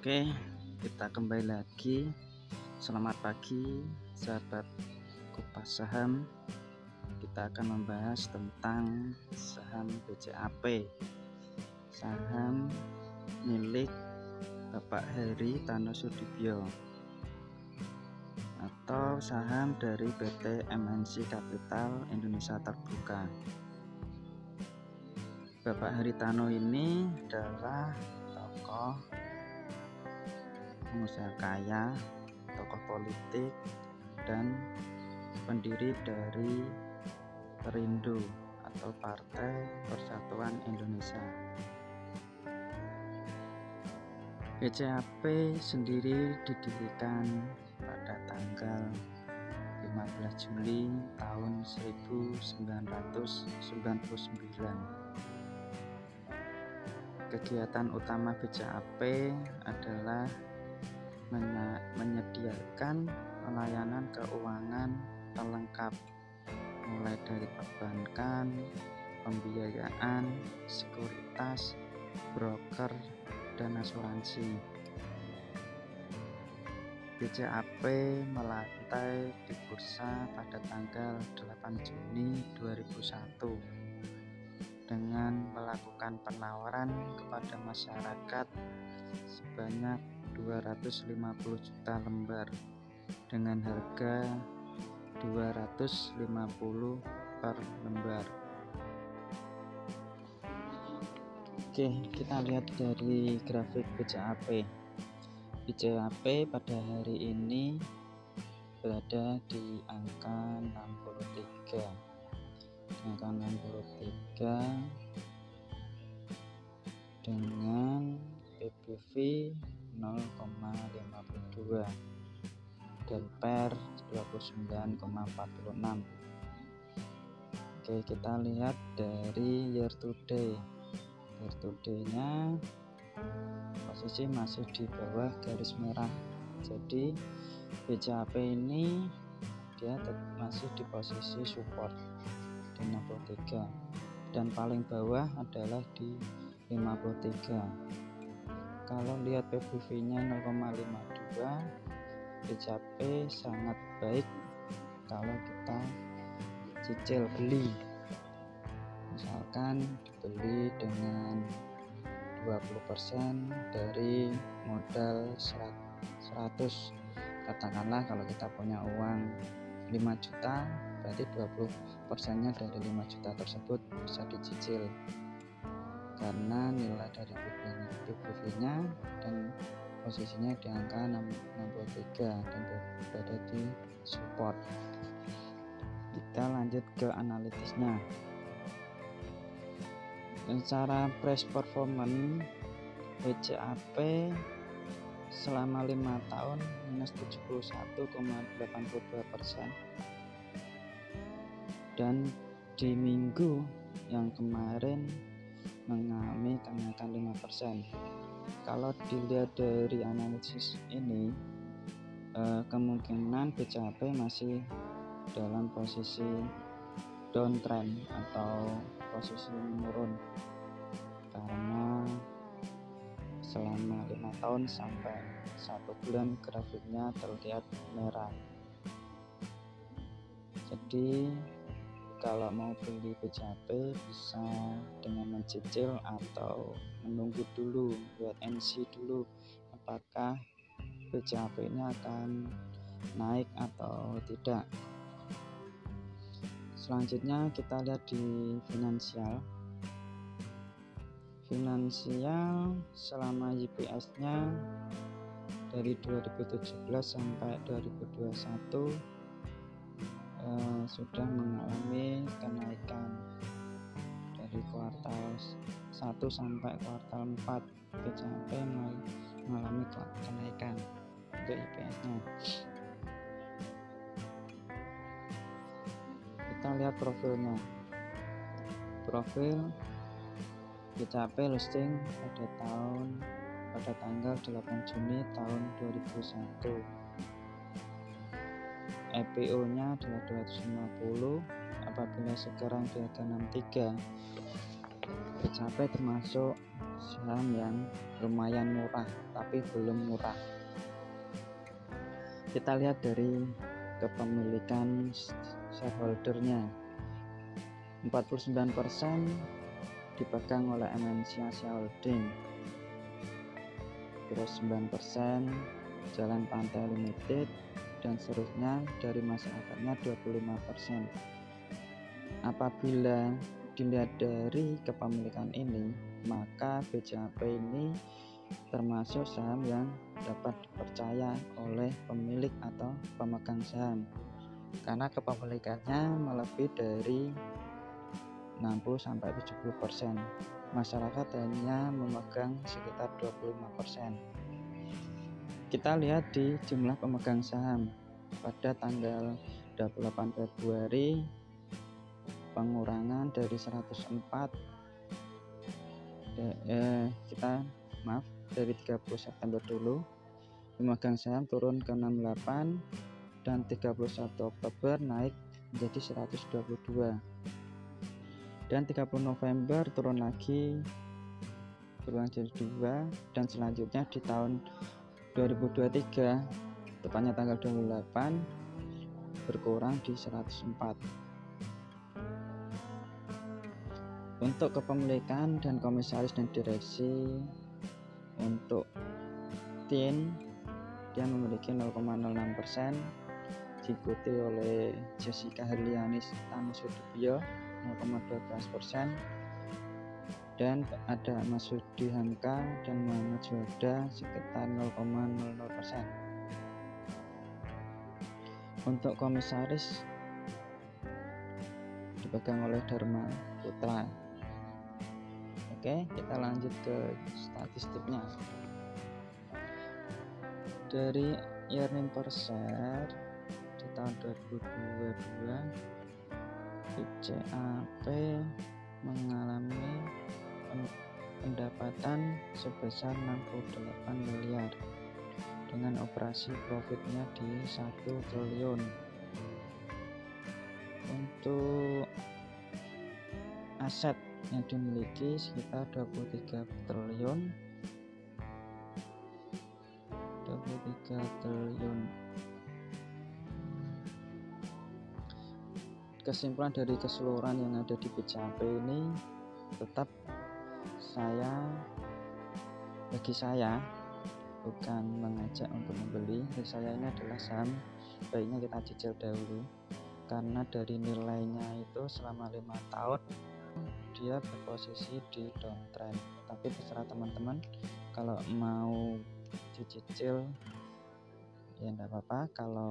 Oke, kita kembali lagi. Selamat pagi, sahabat Kupas Saham. Kita akan membahas tentang saham BCAP, saham milik Bapak Heri Tanoersudibyo, atau saham dari PT MNC Capital Indonesia Terbuka. Bapak Heri Tano ini adalah tokoh pengusaha kaya, tokoh politik, dan pendiri dari Perindo atau Partai Persatuan Indonesia. BCAP sendiri didirikan pada tanggal 15 Juli tahun 1999. Kegiatan utama BCAP adalah menyediakan pelayanan keuangan pelengkap, mulai dari perbankan, pembiayaan, sekuritas, broker, dan asuransi. BCAP melantai di bursa pada tanggal 8 Juni 2001 dengan melakukan penawaran kepada masyarakat sebanyak 250 juta lembar dengan harga 250 per lembar. Oke, kita lihat dari grafik BCAP. BCAP pada hari ini berada di angka 63. Angka 63 dengan PBV 0,52 dan PER 29,46. Oke, kita lihat dari year to day. Year to day-nya posisi masih di bawah garis merah. Jadi BCAP ini dia masih di posisi support di 63 dan paling bawah adalah di 53. Kalau lihat PBV-nya 0,52, BCAP sangat baik kalau kita cicil beli. Misalkan dibeli dengan 20% dari modal 100. Katakanlah kalau kita punya uang 5 juta, berarti 20%-nya dari 5 juta tersebut bisa dicicil karena nilai dari PBV-nya dan posisinya di angka 63 dan berada di support. Kita lanjut ke analitisnya. Secara price performance BCAP selama 5 tahun minus 71,82%, dan di minggu yang kemarin mengalami kenaikan 5%. Kalau dilihat dari analisis ini, kemungkinan BCAP masih dalam posisi downtrend atau posisi menurun karena selama 5 tahun sampai 1 bulan grafiknya terlihat merah. Jadi kalau mau beli BCAP bisa dengan mencicil atau menunggu dulu, wait and see dulu apakah BCAP ini akan naik atau tidak. Selanjutnya kita lihat di finansial. Selama YPS-nya dari 2017 sampai 2021 sudah mengalami kenaikan dari kuartal 1 sampai kuartal 4. BCAP mengalami kenaikan untuk IPS-nya. Kita lihat profilnya. Profil BCAP listing pada tanggal 8 Juni tahun 2001. IPO-nya adalah 250. Apabila sekarang di harga 63, BCAP termasuk saham yang lumayan murah tapi belum murah. Kita lihat dari kepemilikan shareholdernya, 49% dipegang oleh MNC Asia Holding, terus 9% Jalan Pantai Limited, dan seterusnya dari masyarakatnya 25%. Apabila dilihat dari kepemilikan ini, maka BCAP ini termasuk saham yang dapat dipercaya oleh pemilik atau pemegang saham karena kepemilikannya melebihi dari 60-70%. Masyarakat hanya memegang sekitar 25%. Kita lihat di jumlah pemegang saham pada tanggal 28 Februari, pengurangan dari 104 dari 30 September dulu, pemegang saham turun ke 68, dan 31 Oktober naik menjadi 122, dan 30 November turun lagi berubah jadi 2, dan selanjutnya di tahun 2023 tepatnya tanggal 28 berkurang di 104. Untuk kepemilikan dan komisaris dan direksi, untuk Tin dia memiliki 0,06%, diikuti oleh Jessica Herlianis Tanusudibyo 0,12%, dan ada Masudi Hamka dan Muhammad Juanda sekitar 0,00%. Untuk komisaris dipegang oleh Dharma Putra. Oke, kita lanjut ke statistiknya. Dari earning per share di tahun 2022, BCAP mengalami pendapatan sebesar 68 miliar dengan operasi profitnya di 1 triliun. Untuk aset yang dimiliki sekitar 23 triliun. Kesimpulan dari keseluruhan yang ada di BCAP ini, tetap bagi saya bukan mengajak untuk membeli. Bagi saya ini adalah saham baiknya kita cicil dahulu, karena dari nilainya itu selama 5 tahun dia berposisi di downtrend. Tapi terserah teman-teman, kalau mau dicicil ya enggak apa-apa, kalau